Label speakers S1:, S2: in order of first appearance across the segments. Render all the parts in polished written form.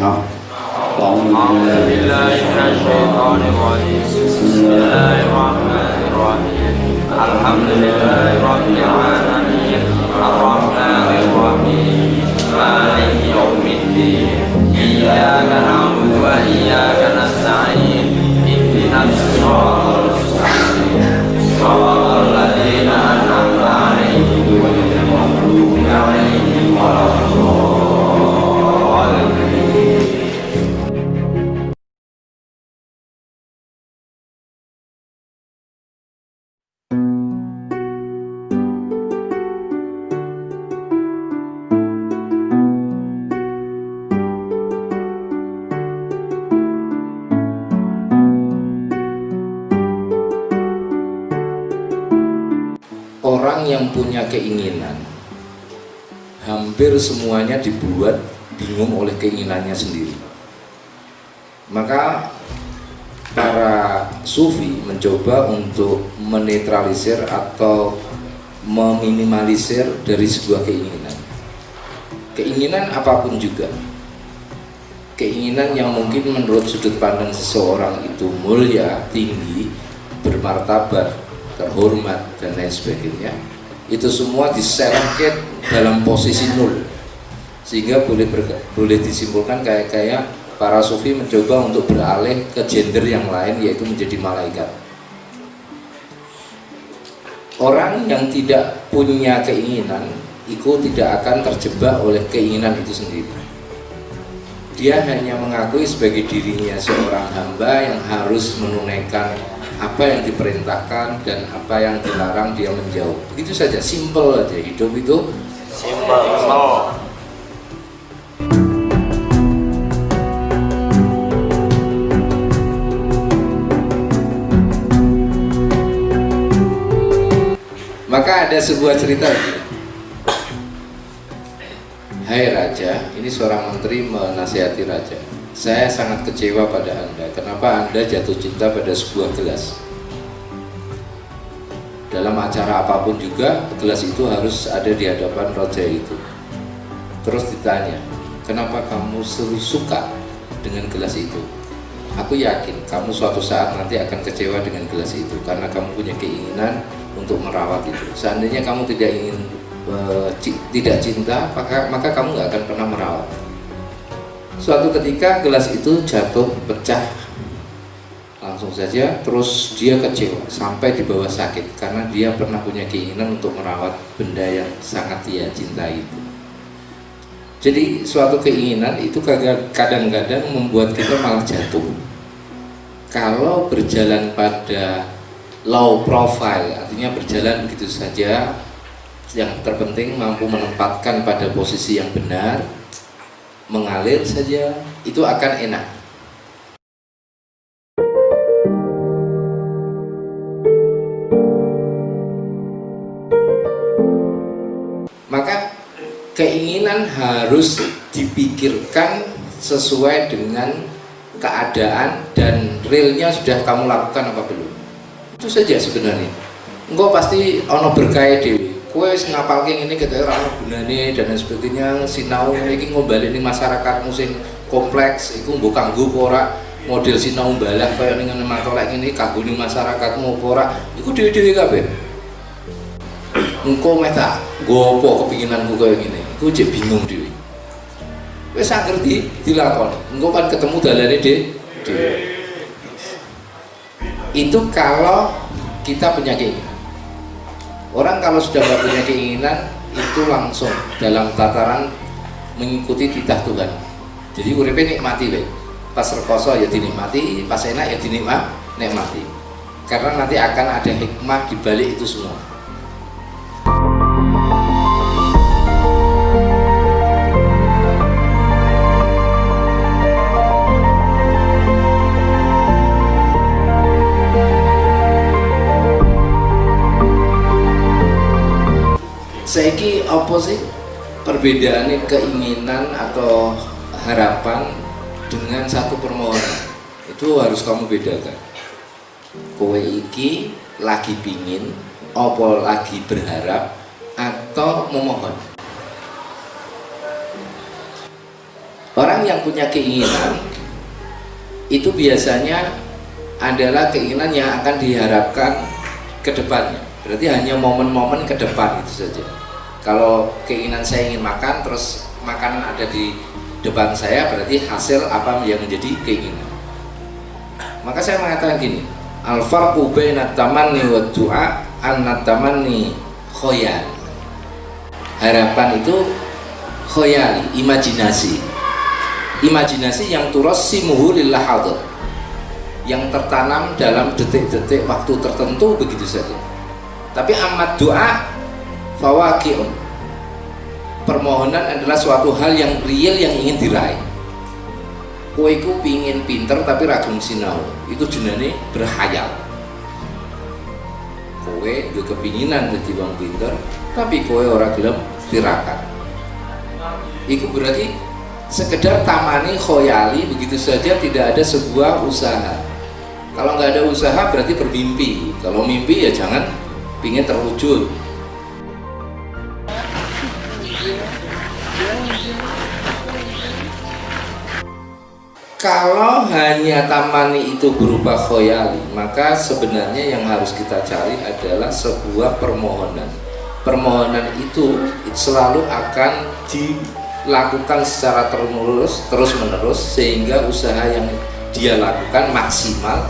S1: الحق
S2: أعوذ بالله من الشيطان الرجيم بسم الله الرحمن الرحيم الحمد لله رب العالمين الرحمن الرحيم مالك يوم الدين إياك نعبد وإياك نستعين اهدنا الصراط المستقيم صراط الذين أنعمت عليهم غير المغضوب عليهم ولا الضالين.
S3: Orang yang punya keinginan hampir semuanya dibuat bingung oleh keinginannya sendiri. Maka para sufi mencoba untuk menetralisir atau meminimalisir dari sebuah keinginan. Keinginan apapun juga. Keinginan yang mungkin menurut sudut pandang seseorang itu mulia, tinggi, bermartabat, terhormat dan lain sebagainya, itu semua diselengket dalam posisi nol, sehingga boleh disimpulkan kayak para sufi mencoba untuk beralih ke gender yang lain, yaitu menjadi malaikat. Orang yang tidak punya keinginan itu tidak akan terjebak oleh keinginan itu sendiri. Dia hanya mengakui sebagai dirinya seorang hamba yang harus menunaikan apa yang diperintahkan dan apa yang dilarang dia menjauh. Begitu saja, simple aja. Hidup itu
S2: Simple.
S3: Maka ada sebuah cerita. Hai Raja, ini seorang menteri menasihati Raja. Saya sangat kecewa pada Anda. Kenapa Anda jatuh cinta pada sebuah gelas? Dalam acara apapun juga, gelas itu harus ada di hadapan Raja itu. Terus ditanya, kenapa kamu suka dengan gelas itu? Aku yakin kamu suatu saat nanti akan kecewa dengan gelas itu, karena kamu punya keinginan untuk merawat itu. Seandainya kamu tidak ingin tidak cinta, maka kamu nggak akan pernah merawat. Suatu ketika gelas itu jatuh, pecah langsung saja, terus dia kecewa sampai di bawah sakit karena dia pernah punya keinginan untuk merawat benda yang sangat dia cintai itu. Jadi suatu keinginan itu kadang-kadang membuat kita malah jatuh. Kalau berjalan pada low profile, artinya berjalan begitu saja, yang terpenting mampu menempatkan pada posisi yang benar, mengalir saja, itu akan enak. Maka keinginan harus dipikirkan sesuai dengan keadaan dan realnya sudah kamu lakukan apa belum. Itu saja sebenarnya. Engkau pasti ono berkah dewi. Kue ngapal ini kita ora gunane dan lain sebagainya, sinau ini ngombalin masyarakatmu sing kompleks iku mbok kanggo ora model sinau balah kaya ning ngene matolek ini kanggo ning masyarakatmu ora iku dhewe-dhewe kabeh. Engko meh tak gopo kepinginanku kaya ngene iku cek bingung dhewe. Wis sak ngerti dilakoni engko kan ketemu dalane dhewe. Itu kalau kita punya keinginan. Orang kalau sudah nggak punya keinginan itu langsung dalam tataran mengikuti titah Tuhan. Jadi uripe nikmati we. Pas rekoso ya dinikmati, pas enak ya dinikmati. Karena nanti akan ada hikmah di balik itu semua. Saiki apa sih perbedaannya keinginan atau harapan dengan satu permohonan? Itu harus kamu bedakan. Kowe iki lagi pingin, apa lagi berharap atau memohon. Orang orang yang punya keinginan itu biasanya adalah keinginan yang akan diharapkan ke depannya. Berarti hanya momen-momen ke depan itu saja. Kalau keinginan saya ingin makan, terus makanan ada di depan saya, berarti hasil apa yang menjadi keinginan. Maka saya mengatakan gini, al-farqu baina tamanni wa du'a anna tamanni khoyal. Harapan itu khoyali, imajinasi. Imajinasi yang turassimuhu lillah hadir, yang tertanam dalam detik-detik waktu tertentu begitu saja. Tapi amat doa fawaqi'un, permohonan adalah suatu hal yang real yang ingin diraih. Kowe iku pingin pinter tapi ragung sinau, itu jenenge berhayal. Kowe duwe kepinginan dadi wong pinter tapi kowe ora gelem tirakat. Iku berarti sekedar tamani khoyali begitu saja, tidak ada sebuah usaha. Kalau nggak ada usaha berarti bermimpi. Kalau mimpi ya jangan pingin terwujud. Kalau hanya tamani itu berupa khoyali, maka sebenarnya yang harus kita cari adalah sebuah permohonan. Permohonan itu selalu akan dilakukan secara terus menerus sehingga usaha yang dia lakukan maksimal.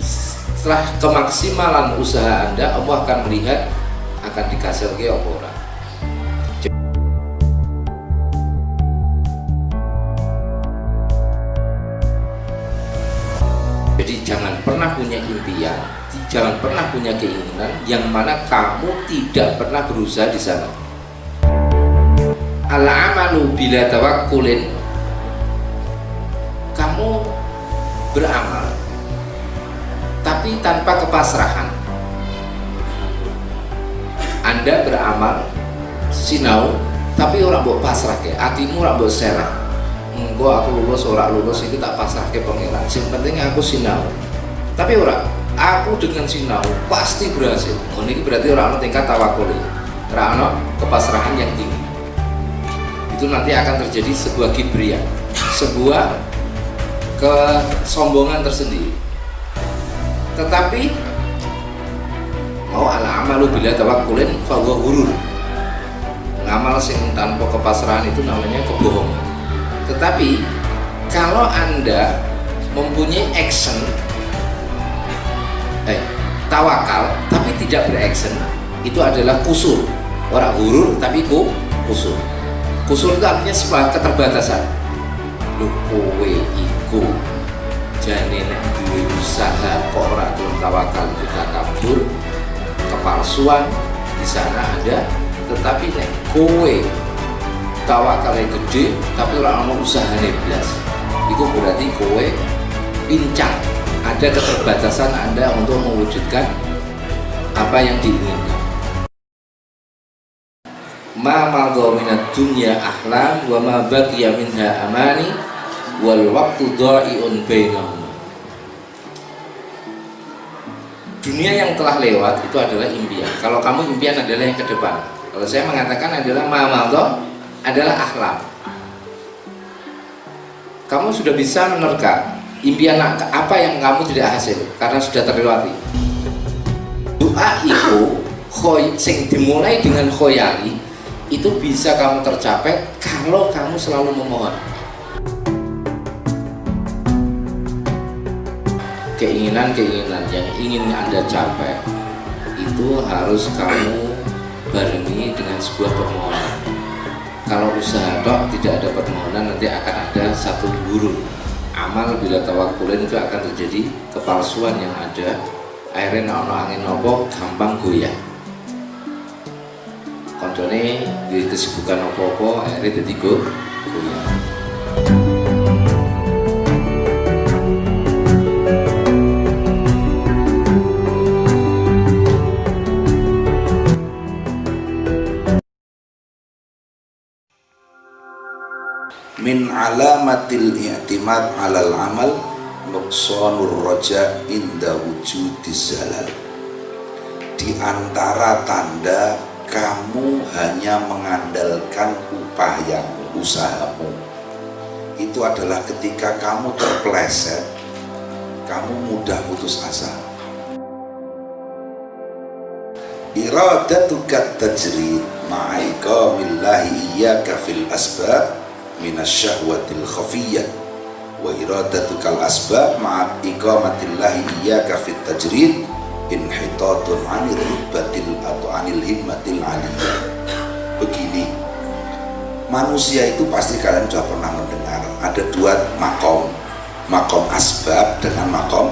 S3: Setelah kemaksimalan usaha Anda, Allah akan melihat akan dikasih ke apa ora. Jadi jangan pernah punya impian, jangan pernah punya keinginan yang mana kamu tidak pernah berusaha di sana. Al-amalu bila tawakkulin, kamu beramal tapi tanpa kepasrahan. Anda beramal sinau tapi orang mbok pasrah ke, hatimu orang mbok serah. Engko aku lulus ora lulus itu tak pasrah ke pangeran. Sing penting aku sinau. Tapi ora, aku dengan sinau pasti berhasil. Ini berarti orang ana tingkat tawakul. Ora ana kepasrahan yang tinggi. Itu nanti akan terjadi sebuah kibria, sebuah kesombongan tersendiri. Tetapi mau al-amalu bila tawakkulin fa huwa ghurur. Ngamal sing tanpa kepasrahan itu namanya kebohongan. Tetapi kalau Anda mempunyai action tawakal tapi tidak beraction, itu adalah kusur. Orang ghurur tapi kusur. Kusur itu artinya sebuah keterbatasan. Lu kowe iku jane nek duwe usaha kok ora gelem tawakal, kita kabur, kepalsuan di sana ada. Tetapi nek kowe tawakalnya gede tapi ora ono usahane blas, itu berarti kowe pincang, ada keterbatasan Anda untuk mewujudkan apa yang diinginkan. Ma madha minad dunya ahlam wa ma baqiya minha amani wal waqtu dha'iun bainahum. Dunia yang telah lewat itu adalah impian. Kalau kamu impian adalah yang ke depan. Kalau saya mengatakan adalah ma madha adalah ahlam. Kamu sudah bisa menerka impian apa yang kamu tidak hasil karena sudah terlewati. Doa itu sing dimulai dengan khoyali itu bisa kamu tercapai kalau kamu selalu memohon. Keinginan-keinginan yang ingin Anda capai itu harus kamu barengi dengan sebuah permohonan. Kalau usaha tok tidak ada permohonan, nanti akan ada satu guru. Amal bila tawakulin itu akan terjadi kepalsuan yang ada. Akhirnya ono angin nopo gampang goyah. Koncone di kesibukan apa-apa akhirnya jadi goyah.
S1: Min alamatil i'timad alal amal nuqsanur raja inda wujudis zalal. Di antara tanda kamu hanya mengandalkan upayamu, usahamu, itu adalah ketika kamu terpeleset, kamu mudah putus asa. Iradatuka tajrid ma'iqamillahi iyyaka fil asbab minasyahwatil khafiyyah wa iradatuka al asbab ma'iqamatillahi iyyaka fit tajrid inhitatun 'anil rubbatil atau 'anil himmatil 'aliyah. Begini, manusia itu pasti kalian sudah pernah mendengar ada dua makom, makom asbab dengan makom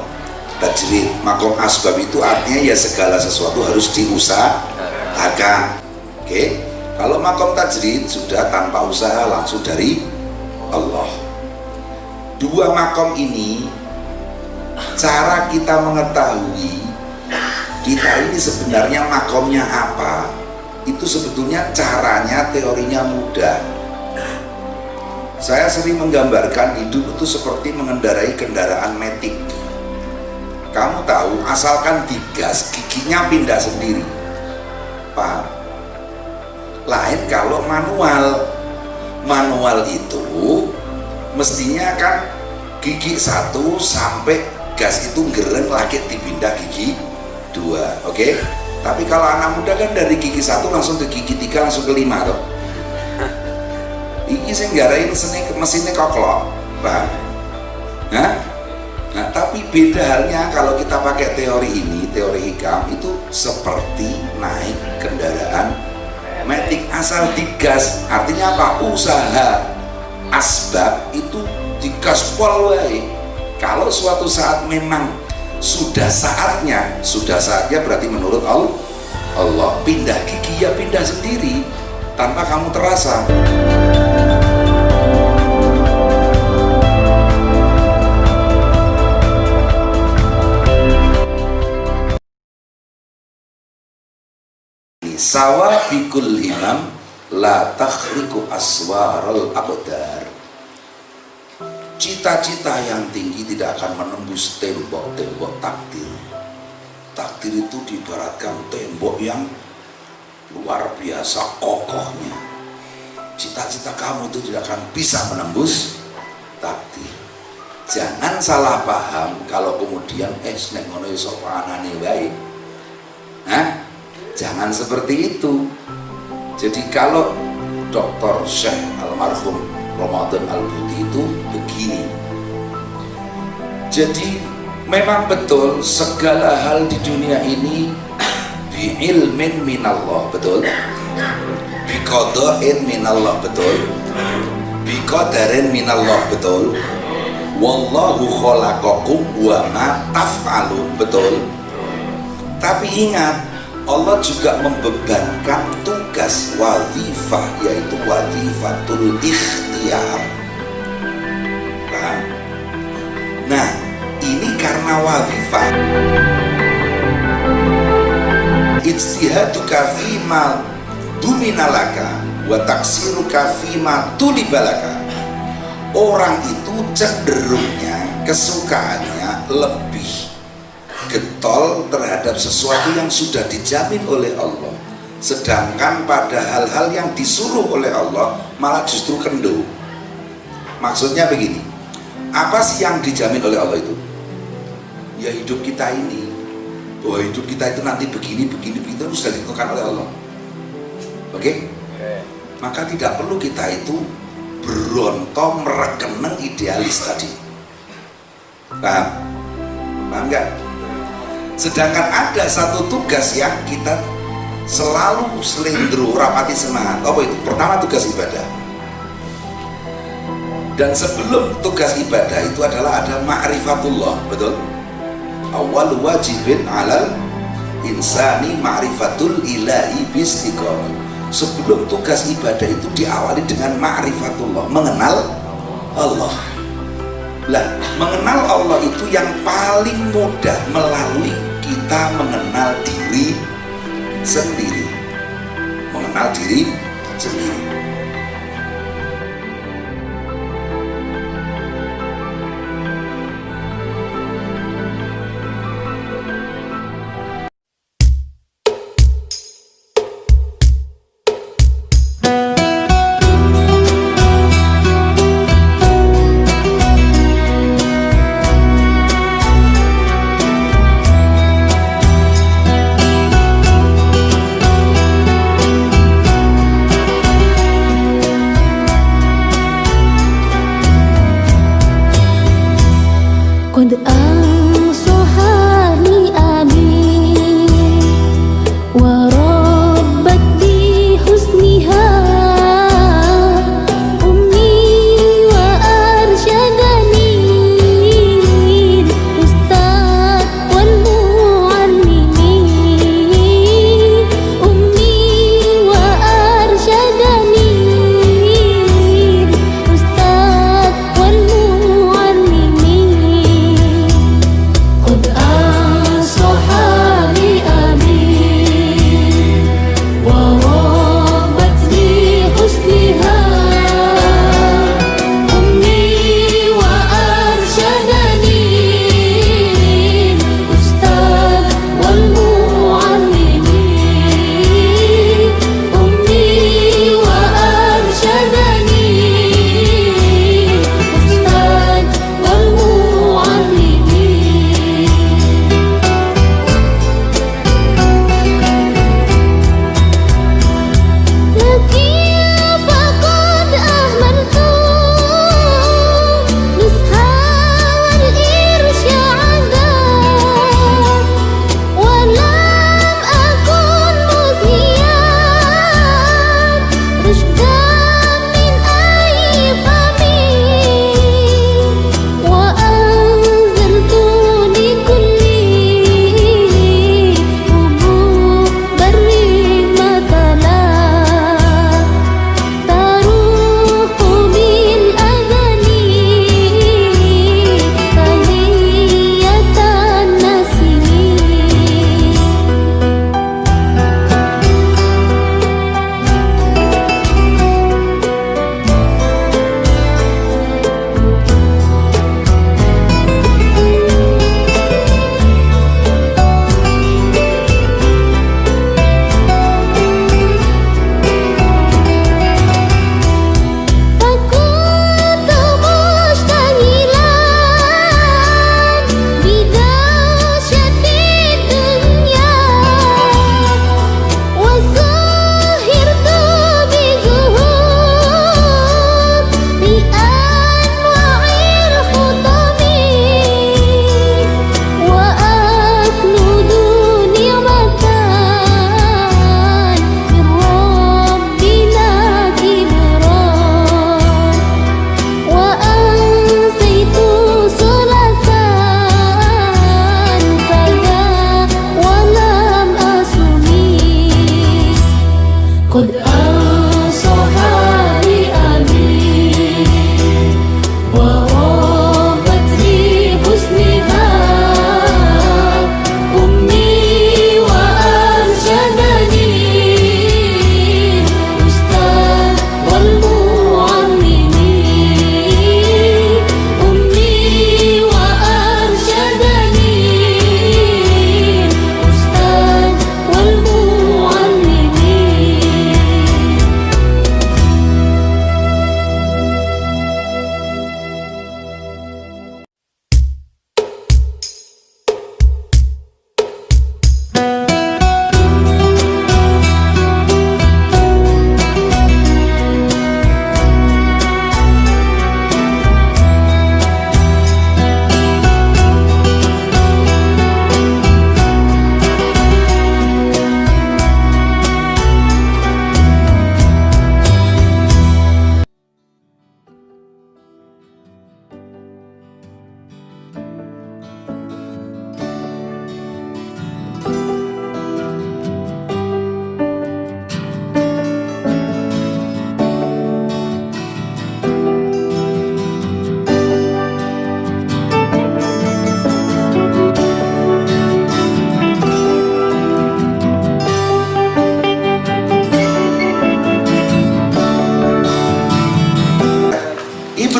S1: tajrid. Makom asbab itu artinya ya segala sesuatu harus diusahakan. Oke. Kalau makom tajrid sudah tanpa usaha, langsung dari Allah. Dua makom ini, cara kita mengetahui kita ini sebenarnya makomnya apa, itu sebetulnya caranya, teorinya mudah. Saya sering menggambarkan hidup itu seperti mengendarai kendaraan metik. Kamu tahu, asalkan digas, giginya pindah sendiri. Paham? Lain kalau manual. Manual itu mestinya kan gigi 1 sampai gas itu gereng lagi dipindah gigi 2. Oke? Tapi kalau anak muda kan dari gigi 1 langsung ke gigi 3 langsung ke 5 tuh. Ini saya nggarain mesinnya koklok. Paham? Nah, tapi beda halnya kalau kita pakai teori ini, teori hikam itu seperti naik kendaraan metik, asal digas. Artinya apa? Usaha. Asbab itu digaspol wae. Kalau suatu saat memang sudah saatnya berarti menurut Allah pindah gigi ya pindah sendiri tanpa kamu terasa. Sawa bikul himam la takhriku aswarul abdar. Cita-cita yang tinggi tidak akan menembus tembok-tembok takdir. Takdir itu diibaratkan tembok yang luar biasa kokohnya. Cita-cita kamu itu tidak akan bisa menembus takdir. Jangan salah paham kalau kemudian nek ngono iso anane wae. Jangan seperti itu. Jadi kalau Dr. Syekh almarhum Ramadan Al-Buti itu begini. Jadi memang betul segala hal di dunia ini bi ilmin minallah, betul. Bi qada'in minallah, betul. Bi qadarin minallah, betul. Wallahu khalaqakum wa ma taf'alun, betul. Tapi ingat, Allah juga membebankan tugas wazifah, yaitu wazifatul ikhtiyar. Paham? Nah, ini karena wazifah. Ijtihaduka fima duminalaka wa taksiruka fima tulibalaka. Orang itu cenderungnya, kesukaannya lebih getol terhadap sesuatu yang sudah dijamin oleh Allah, sedangkan pada hal-hal yang disuruh oleh Allah malah justru kendo. Maksudnya begini, apa sih yang dijamin oleh Allah itu? Ya hidup kita ini, bahwa hidup kita itu nanti begini itu sudah ditentukan oleh Allah. Oke? Maka tidak perlu kita itu berontok merekeneng idealis tadi. Paham? Paham nggak? Sedangkan ada satu tugas yang kita selalu selendro rapati semangat. Apa itu? Pertama, tugas ibadah. Dan sebelum tugas ibadah itu adalah ada ma'rifatullah, betul? Awal wajibin alal insani ma'rifatul ilahi bistiqomah. Sebelum tugas ibadah itu diawali dengan ma'rifatullah, mengenal Allah. Lah, mengenal Allah itu yang paling mudah melalui kita mengenal diri sendiri. Mengenal diri sendiri.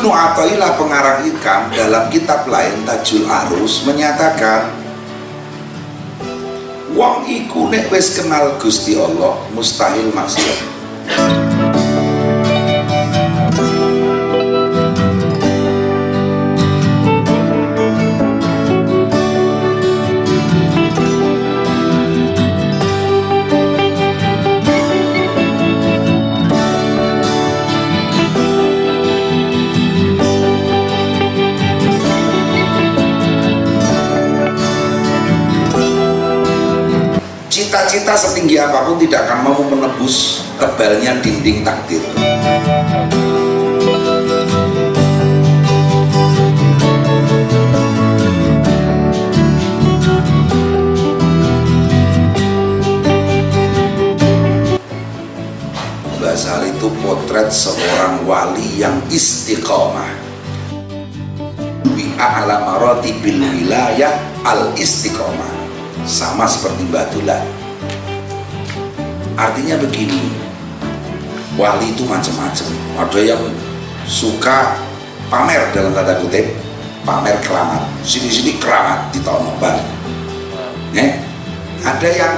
S1: Ibnu Athaillah pengarang Hikam dalam kitab lain Tajul Arus menyatakan, wong iku nek wis kenal Gusti Allah mustahil maksiat. Cita-cita setinggi apapun tidak akan mampu menebus tebalnya dinding takdir. Mbak Sal itu potret seorang wali yang istiqomah. Wi'a'ala maratibil wilayah al-istiqomah. Sama seperti Mbak Dula. Artinya begini, wali itu macam-macam. Ada yang suka pamer dalam tanda kutip, pamer keramat. Sini-sini keramat di tahun Nobel. Ada yang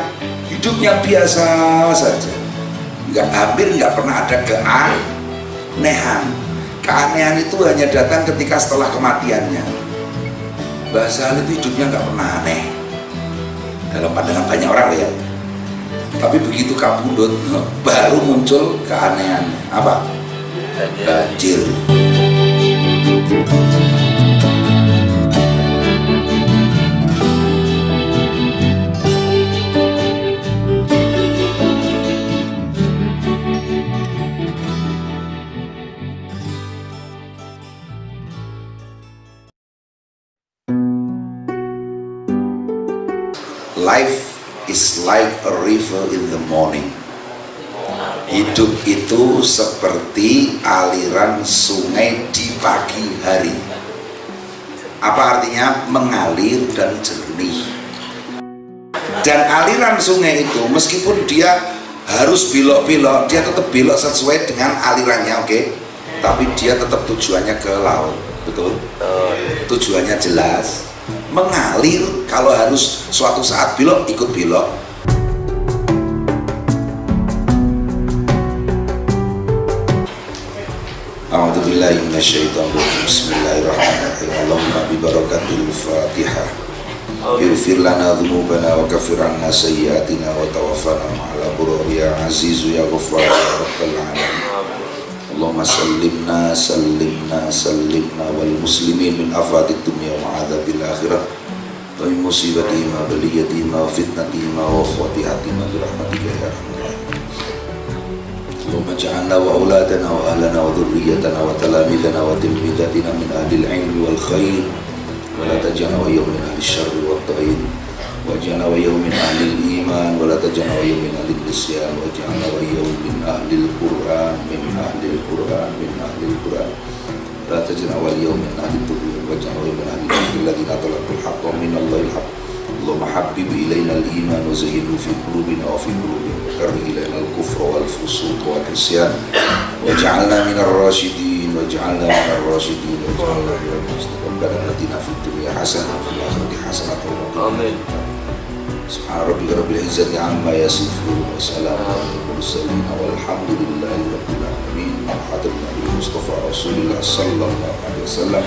S1: hidupnya biasa saja, hampir nggak pernah ada keanehan. Keanehan itu hanya datang ketika setelah kematiannya. Mbak Sal itu hidupnya nggak pernah aneh dalam pandangan banyak orang ya, tapi begitu kabudut baru muncul keanehan. Apa? Banjir. Life is like a river in the morning. Hidup itu seperti aliran sungai di pagi hari. Apa artinya? Mengalir dan jernih. Dan aliran sungai itu meskipun dia harus belok-belok, dia tetap belok sesuai dengan alirannya, oke? Tapi dia tetap tujuannya ke laut, betul? Tujuannya jelas. Mengalir, kalau harus suatu saat belok, ikut belok. A'udzubillahi minasyaitonirrajim. Bismillahirrahmanirrahim. Allahumma bi barakatil Fatihah. Ighfir lana dzunubana wa kaffir 'anna sayyi'atina wa tawaffana ma'al abrar ya azizu ya ghaffar ya rabbal alamin. Allahumma sallimna wal muslimin min afatid dunya wa adzabil akhirah wa min musibatihim wa baliyatihim wa fitnatihim wa khawatihatihim bi rahmatika ya arhamar rahimin. Allahumma ja'alna wa auladana wa ahlana wa dhurriyyatana wa talamidana wa tilmidatina min ahlil ilmi wal khair wa la taj'alna wa min ahli syarri wat ta'in waj'alna wa min ahli iman wa la taj'alna wa min ahli nisyan waj'alna wa min ahli al-Qur'an min ahli al-Qur'an min ahli al-Qur'an la taj'alna wa min ahli al-Qur'an waj'alna wa min ahli alladhina talaqul haqqa min Allahil haqq. Allahumma habbib ilayna al-iman wa zayyinhu fi qulubina wa fi qulubihim wa karrih ilayna al-kufra wal fusuq wal isyan waj'alna min ar-rasyidin waj'alna min ar-rasyidin waj'alna min al-muslimin. Rabbana atina fid dunya hasanah wa fil akhirati hasanah wa qina adzaban nar. Subhana rabbika rabbil izzati amma yasifun wa salamun alal mursalin walhamdulillahi rabbil alamin. Al-Hadratin Nabi Mustafa Rasulullah sallallahu alaihi wasallam.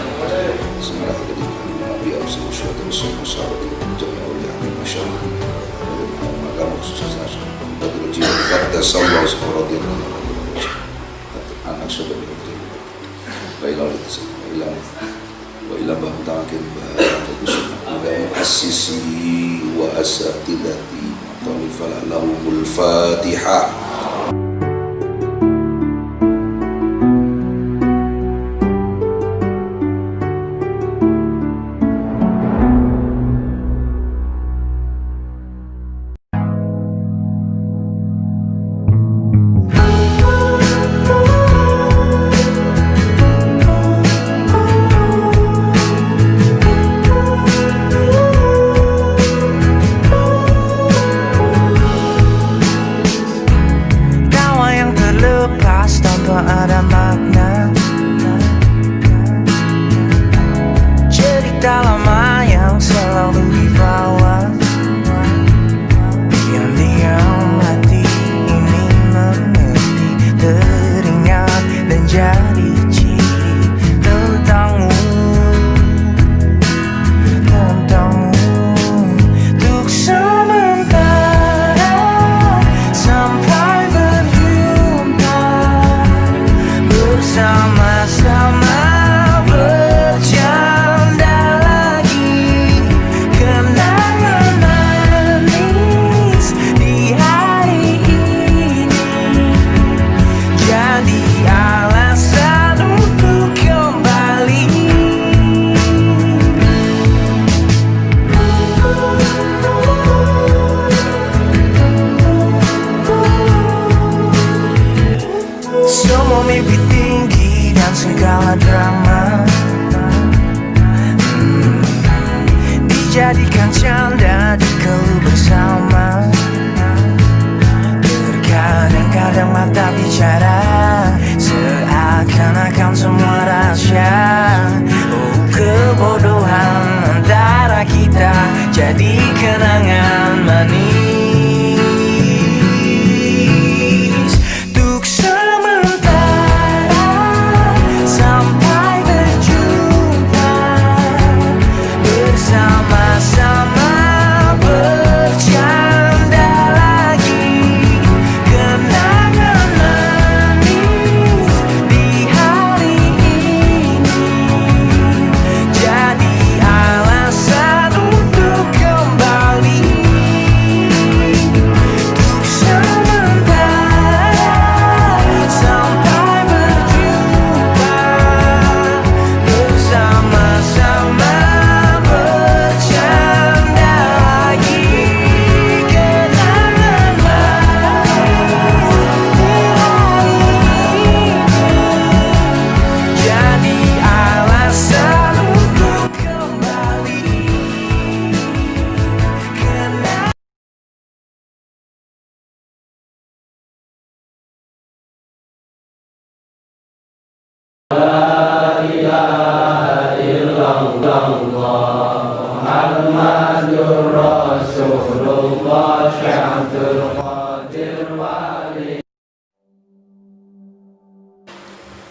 S1: Semoga kita Nabi Rasul syuhada sahabat jami'a wal amin masyaallah. Maka khususnya Badrul Jilad pada sallallahu alaihi wasallam. Anak sahabat itu. Baiklah wa ila ba'dakin assisi wa asatidati talifal lahumul Fatihah.
S4: Ada makna lebih tinggi dan segala drama dijadikan canda dikeluh bersama. Terkadang-kadang mata bicara seakan-akan semua rahasia. Oh, kebodohan antara kita jadi kenangan manis untuk sementara sampai berjumpa bersama-sama bercanda lagi. Kenangan manis di hari ini jadi alasan untuk kembali. Untuk sementara sampai berjumpa bersama-sama bercanda lagi. Kenangan manis di hari ini jadi alasan untuk kembali. Kenangan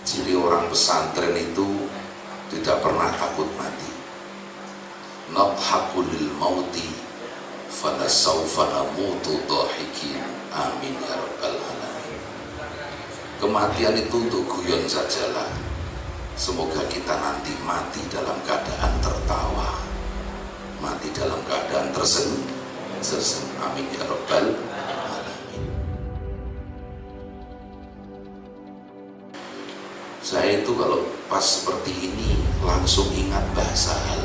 S1: Ciri orang pesantren itu tidak pernah takut mati. Nadhaku lil mauti falasawfa namutu dhahikin. Amin ya rabbal alamin. Kematian itu untuk guyon sajalah. Semoga kita nanti mati dalam keadaan tertawa, mati dalam keadaan tersenyum. Amin ya rabbal alamin. Saya itu kalau pas seperti ini langsung ingat Mbah Sahal.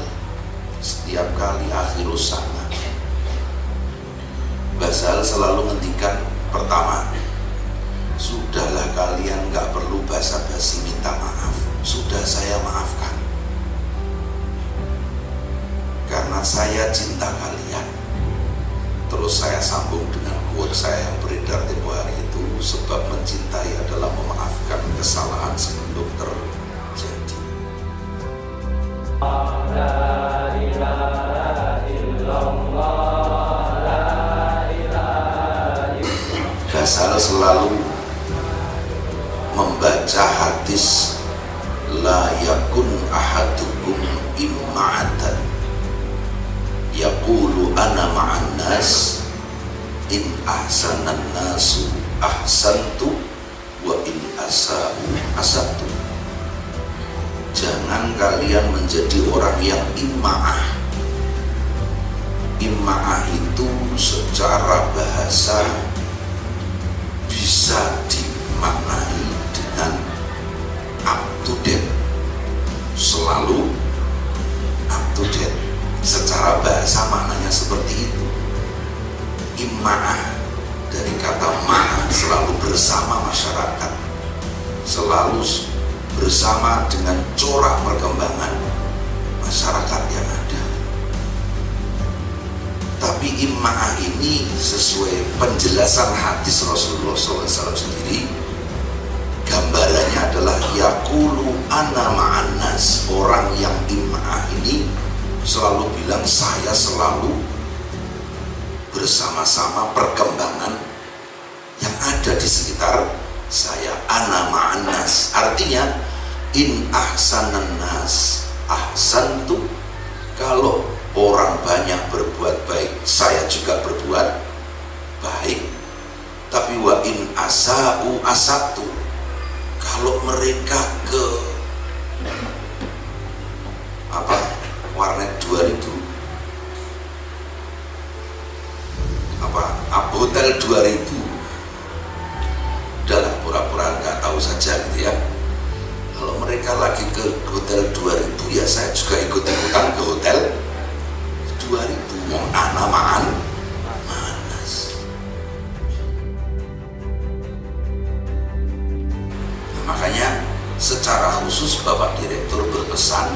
S1: Setiap kali akhirus sana, Mbah Sahal selalu ngendikan, pertama, sudahlah kalian gak perlu basa-basi minta maaf, sudah saya maafkan karena saya cinta kalian. Terus saya sambung dengan quote saya yang beredar tempo hari itu, sebab mencintai adalah memaafkan kesalahan sebelum terjadi. Basal selalu membaca hadis la yakun ahadukum imma'atan yaqulu ana ma'an nas in ahsanan nasu ahsantu wa in asa'u asatu. Jangan kalian menjadi orang yang imma'ah. Imma'ah itu secara bahasa bisa dimaknai dengan up to date, selalu up to date. Secara bahasa maknanya seperti itu. Imma'ah dari kata ma'ah, selalu bersama masyarakat, selalu bersama dengan corak perkembangan masyarakat yang ada. Tapi imma'ah ini sesuai penjelasan hadis Rasulullah SAW sendiri, gambarannya adalah yaqulu ana ma'an nas. Orang yang imma'ah ini selalu bilang saya selalu bersama-sama perkembangan yang ada di sekitar saya. Ana ma'an nas artinya in ahsanan nas ahsantu, kalau orang banyak berbuat baik saya juga berbuat baik. Tapi wa in asa'u asatu, kalau mereka ke warnet 2000 hotel 2000, udahlah pura-pura nggak tahu saja gitu ya. Kalau mereka lagi ke hotel 2000 ya saya juga ikut-ikutan ke hotel 2000. Wong ana ma'an manas. Nah, maka Makanya secara khusus Bapak Direktur berpesan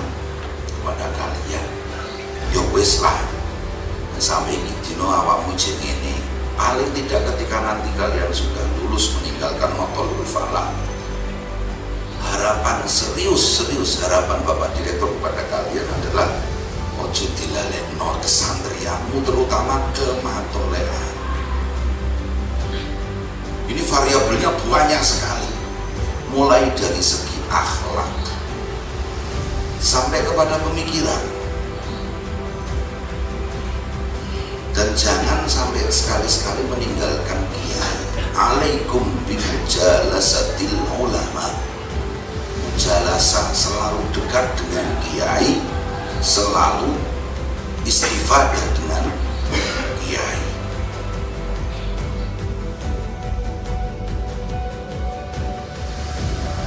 S1: kepada kalian, ya wis lah, sampai dino awakmu ini paling tidak ketika nanti kalian sudah lulus meninggalkan Motolul Falah, harapan serius harapan Bapak Direktur kepada kalian adalah ojo dilalekno kesantrianmu, terutama kematolehan. Ini variabelnya banyak sekali, mulai dari segi akhlak sampai kepada pemikiran. Dan jangan sampai sekali-sekali meninggalkan kiai. Alaikum bimujalasatil ulama. Mujalasah, selalu dekat dengan kiai, selalu istifadah dengan kiai.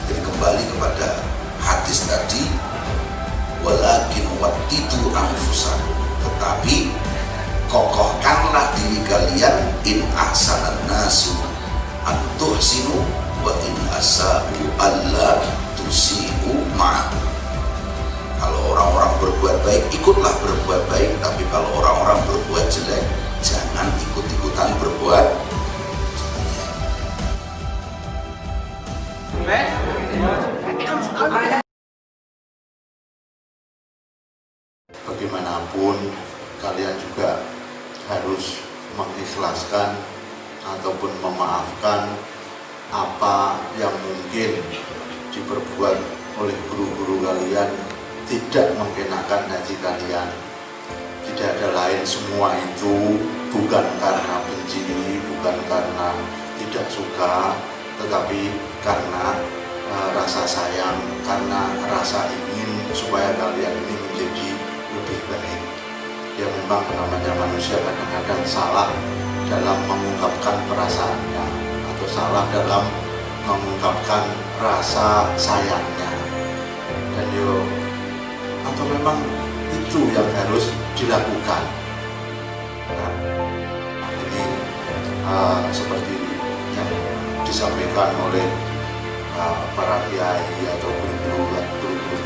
S1: Jadi kembali kepada hadis tadi, walakin watidu anfusakum, tetapi kokohkanlah diri kalian, in ahsanan nasu an tuhsinu wa in asa'u alla tusi'u ma'ahu. Kalau orang-orang berbuat baik, ikutlah berbuat baik, tapi kalau orang-orang berbuat jelek, jangan ikut-ikutan berbuat jelek. Bagaimanapun kalian juga harus mengikhlaskan ataupun memaafkan apa yang mungkin diperbuat oleh guru-guru kalian tidak mengenakan hati kalian. Tidak ada lain, semua itu bukan karena benci, bukan karena tidak suka, tetapi karena rasa sayang, karena rasa ingin supaya kalian ini menjadi lebih baik. Ya memang namanya manusia kadang-kadang salah dalam mengungkapkan perasaannya atau salah dalam mengungkapkan rasa sayangnya, dan atau memang itu yang harus dilakukan. Nah, ini seperti yang disampaikan oleh para kiai atau guru-guru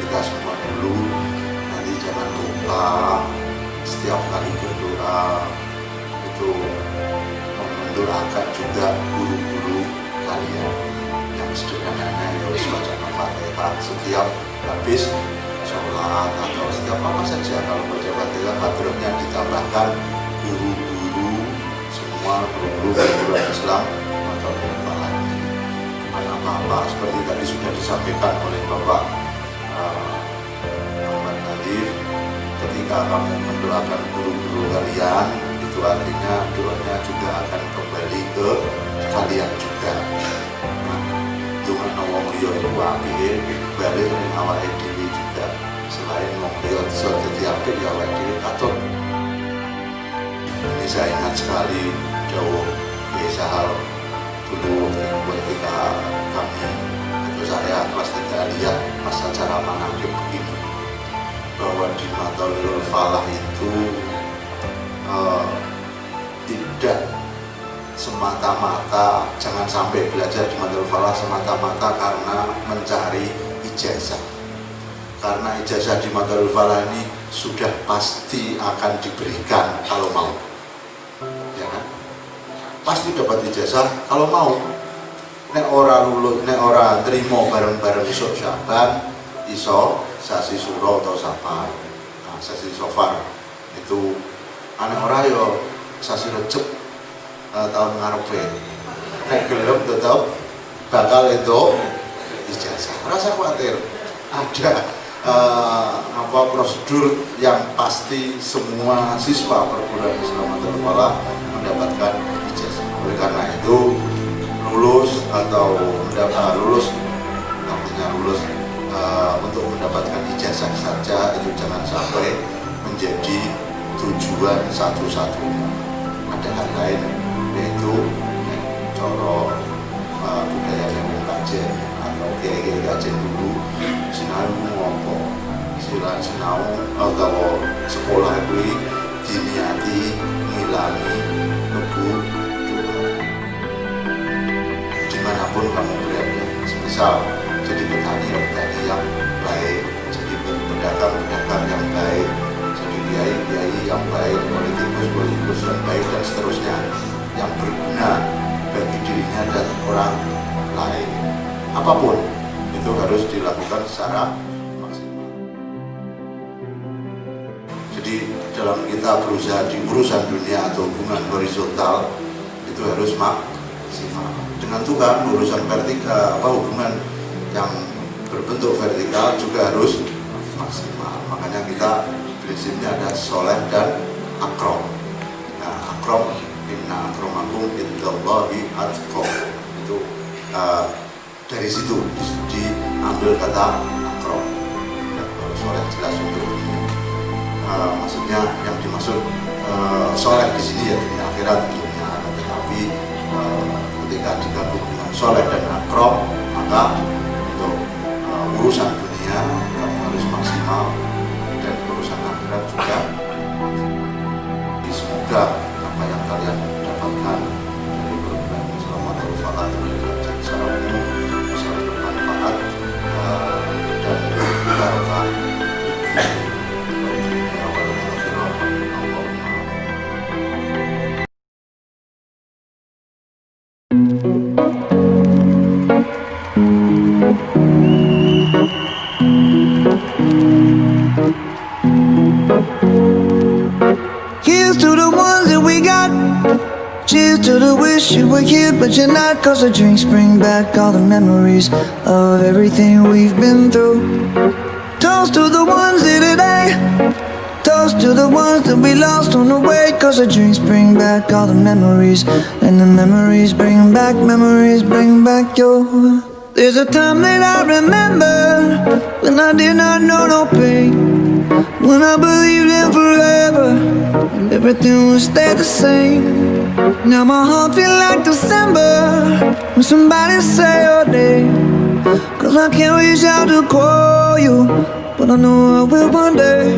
S1: kita semua dulu. Nanti jangan lupa setiap kali berdoa itu mendoakan juga guru-guru kalian yang sederhananya, ya baca Al-Fatihah setiap habis sholat atau setiap apa saja. Kalau baca Al-Fatihah, hadrohnya ditambahkan guru-guru semua, guru-guru Islam atau Al-Fatihah. Apa-apa seperti tadi sudah disampaikan oleh Bapak Muhammad Nadif, ketika kamu mendoakan guru-guru kalian, itu artinya doanya juga akan kembali ke kalian juga. Nah, dengan wong liya itu apike balik ning awake dhewe juga. Selain wong liya iso dadi apik, ya awake dhewe katut. Ini saya ingat sekali dawuh Kiai Sahal dulu ketika kami atau saya kelas 3 aliyah pas acara manaqib begini, bahwa di Motolul Falah itu tidak semata-mata, jangan sampai belajar di Motolul Falah semata-mata karena mencari ijazah. Karena ijazah di Motolul Falah ini sudah pasti akan diberikan kalau mau, ya kan? Pasti dapat ijazah kalau mau. Nek ora lulus, nek ora terima bareng-bareng isuk Syaban, iso sasi Suro atau Safar. Nah, sasi Safar itu anak ora yo sasi Recep tahun ngarepe. Nek gelem tetap bakal itu ijazah. Rasa khawatir. Ada prosedur yang pasti semua siswa perguruan Islam Motolul Falah mendapatkan ijazah. Oleh karena itu lulus atau lulus artinya lulus untuk mendapatkan ijazah saja itu jangan sampai menjadi tujuan satu-satunya. Ada hal lain, yaitu coro budaya yang kajen atau kiai kajen dulu sinau ngopo sinau atau sekolah itu diniati ngilangi nebu dimanapun kamu berada. Semisal
S5: jadi petani yang baik, jadi pedagang yang baik, jadi kiai yang baik, politikus yang baik, dan seterusnya, yang berguna bagi dirinya dan orang lain. Apapun itu harus dilakukan secara maksimal. Jadi dalam kita berusaha di urusan dunia atau hubungan horizontal itu harus maksimal. Dengan Tuhan urusan vertikal, hubungan yang berbentuk vertikal juga harus maksimal. Makanya kita prinsipnya ada soleh dan akrom. Nah, akrom, inna akromakum indallahi atqakum, itu dari situ diambil kata akrom. Kalau soleh jelas untuk dunia. Maksudnya yang dimaksud soleh di sini ya dunia akhirat tentunya. Tetapi ketika digabung dengan soleh dan akrom, maka untuk urusan dunia kamu harus maksimal, dan urusan akhirat juga. Semoga apa yang kalian dapatkan dari program Selamat Al-Falah secara umum bisa bermanfaat dan barokah di dunia wal akhirah.
S4: Here's to the ones that we got. Cheers to the wish you were here but you're not. Cause the drinks bring back all the memories of everything we've been through. Toast to the ones here today. Toast to the ones that we lost on the way. Cause the drinks bring back all the memories. And the memories bring back your. There's a time that I remember when I did not know no pain, when I believed in forever and everything would stay the same. Now my heart feel like December when somebody say your name. Cause I can't reach out to call you, but I know I will one day.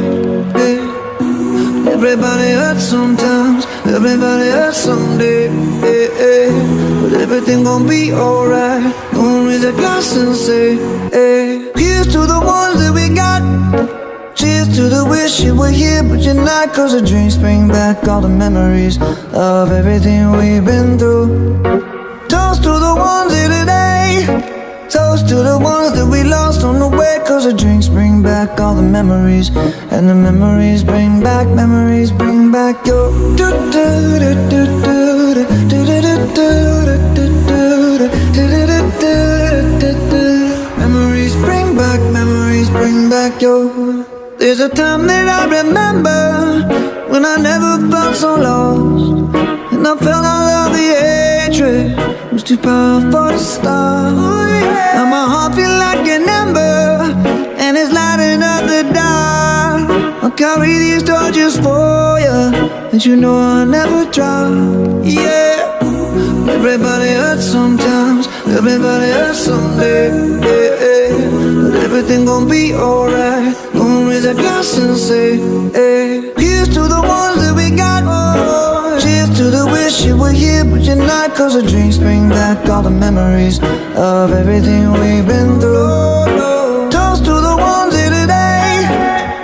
S4: Yeah. Everybody hurts sometimes, everybody hurts someday. Yeah, yeah. But everything gon' be alright. Gonna raise a glass and say, hey. Here's to the ones that we got. Cheers to the wish you were here but you're not. Cause the drinks bring back all the memories of everything we've been through. Toast to the ones here today. Toast to the ones that we lost on the way. Cause the drinks bring back all the memories. And the memories bring back your. Memories bring back your. There's a time that I remember when I never felt so lost, and I felt all of the hatred was too powerful to stop. Now my heart feel like an ember, and it's lighting up the dark. I'll carry these torches for you, and you know I'll never drop. Yeah. Everybody hurts sometimes, everybody hurts someday. Yeah, yeah. But everything gon' be alright. Gonna raise a glass and say, hey. Here's to the ones that we got. Cheers to the wish you were here but you're not. Cause the drinks bring back all the memories of everything we've been through. Toast to the ones here today.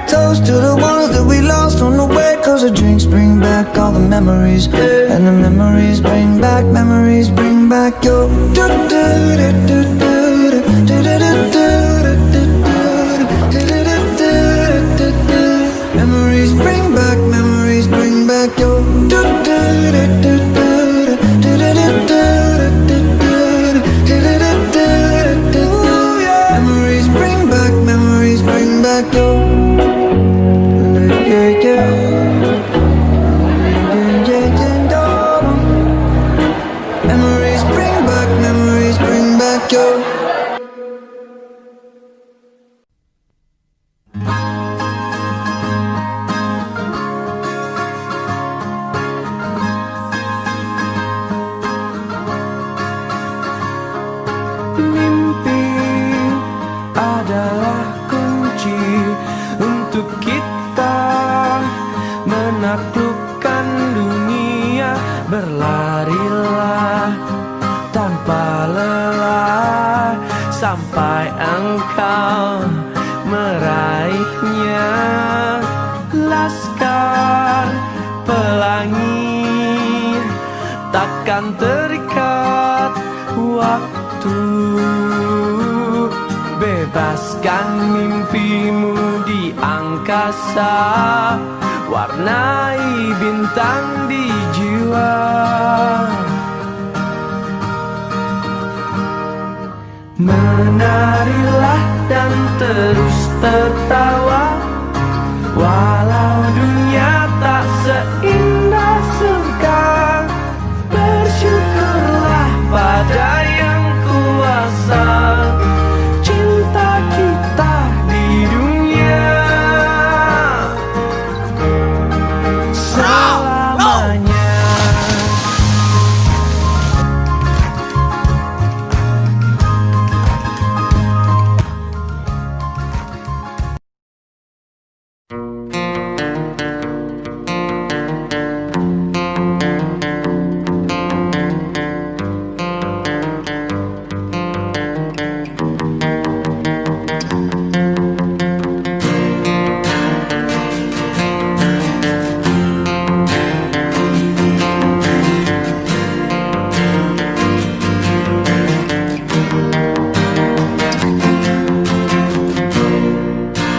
S4: Toast to the ones that we lost on the way. Cause the drinks bring back all the memories. And the memories bring back your. Memories bring back your. Memories bring back your. Yeah, yeah. Memories bring back your.
S6: Mimpi adalah kunci untuk kita menaklukkan dunia. Berlarilah tanpa lelah sampai engkau meraihnya. Laskar pelangi takkan terikat waktu. Bebaskan mimpimu di angkasa, warnai bintang di jiwa. Menarilah dan terus tertawa, walau dunia tak seindah surga. Bersyukurlah pada yang kuasa, cinta kita di dunia selamanya.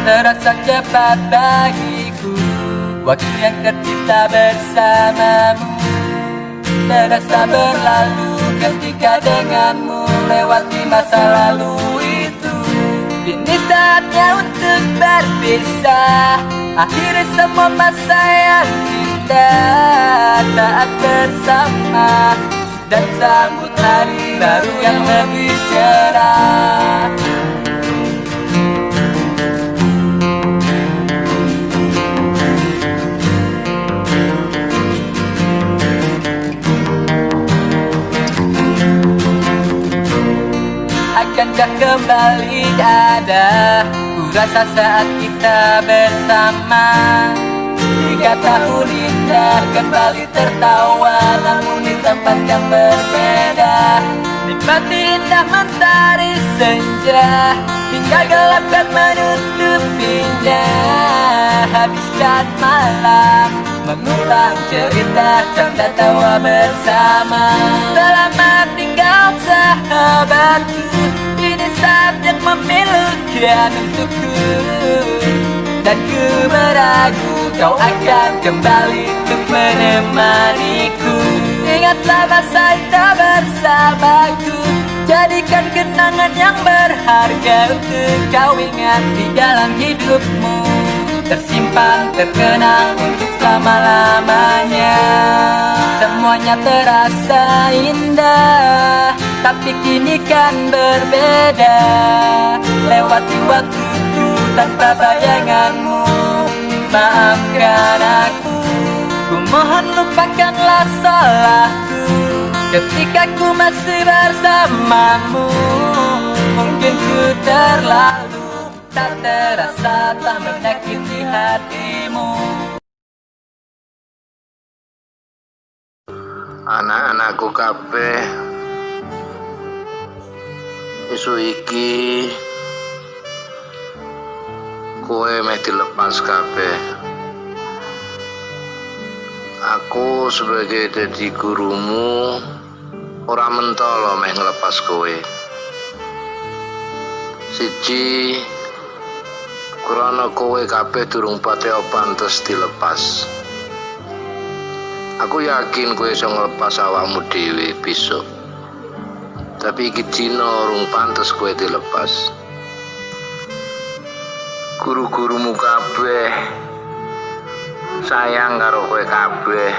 S7: Terasa cepat bagiku waktu yang tercipta bersamamu. Terasa berlalu ketika denganmu lewati masa lalu itu. Kini saatnya untuk berpisah, akhiri semua masa yang indah saat bersama, dan sambut hari baru yang lebih cerah. Akankah kembali ada, ku rasa saat kita bersama. 3 tahun indah kembali tertawa, namun di tempat yang berbeda. Nikmati indah mentari senja, hingga gelap dan menutupinya. Habiskan malam mengulang cerita, canda tawa bersama. Selamat tinggal sahabatku, ini saat yang memilukan untukku. Dan ku meragu kau akan kembali untuk menemaniku. Ingatlah masa indah bersamaku, jadikan kenangan yang berharga untuk kau ingat di dalam hidupmu. Tersimpan, terkenang untuk selama-lamanya. Semuanya terasa indah, tapi kini kan berbeda. Lewati waktuku tanpa bayanganmu, maafkan aku. Ku mohon lupakanlah salahku ketika ku masih bersamamu. Mungkin ku terlalu tak terasa, tak menyakiti hatimu.
S8: Anak-anakku kabeh, isu iki kowe meh dilepas kabeh. Aku sebagai dadi gurumu ora mentolo meh ngelepas kowe. Siji, krana kowe kabeh durung pateo pantes dilepas. Aku yakin kowe iso nglepas awakmu dhewe besok. Tapi iki dina urung pantes kowe dilepas. Guru-gurumu kabeh sayang karo kowe kabeh,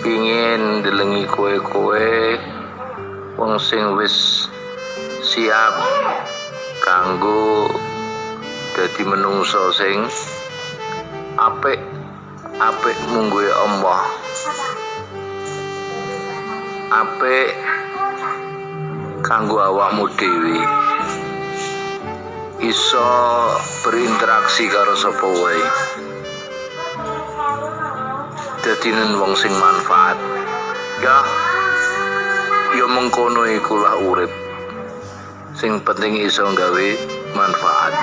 S8: pingin ndelengi kowe wong sing wis siap kanggo dadi menungso sing apik mungguhe Allah, apik kanggo awakmu dhewe, iso berinteraksi karo sapa wae, dadi wong sing manfaat. Ya mengkono ikulah urip. Sing penting iso gawe manfaat.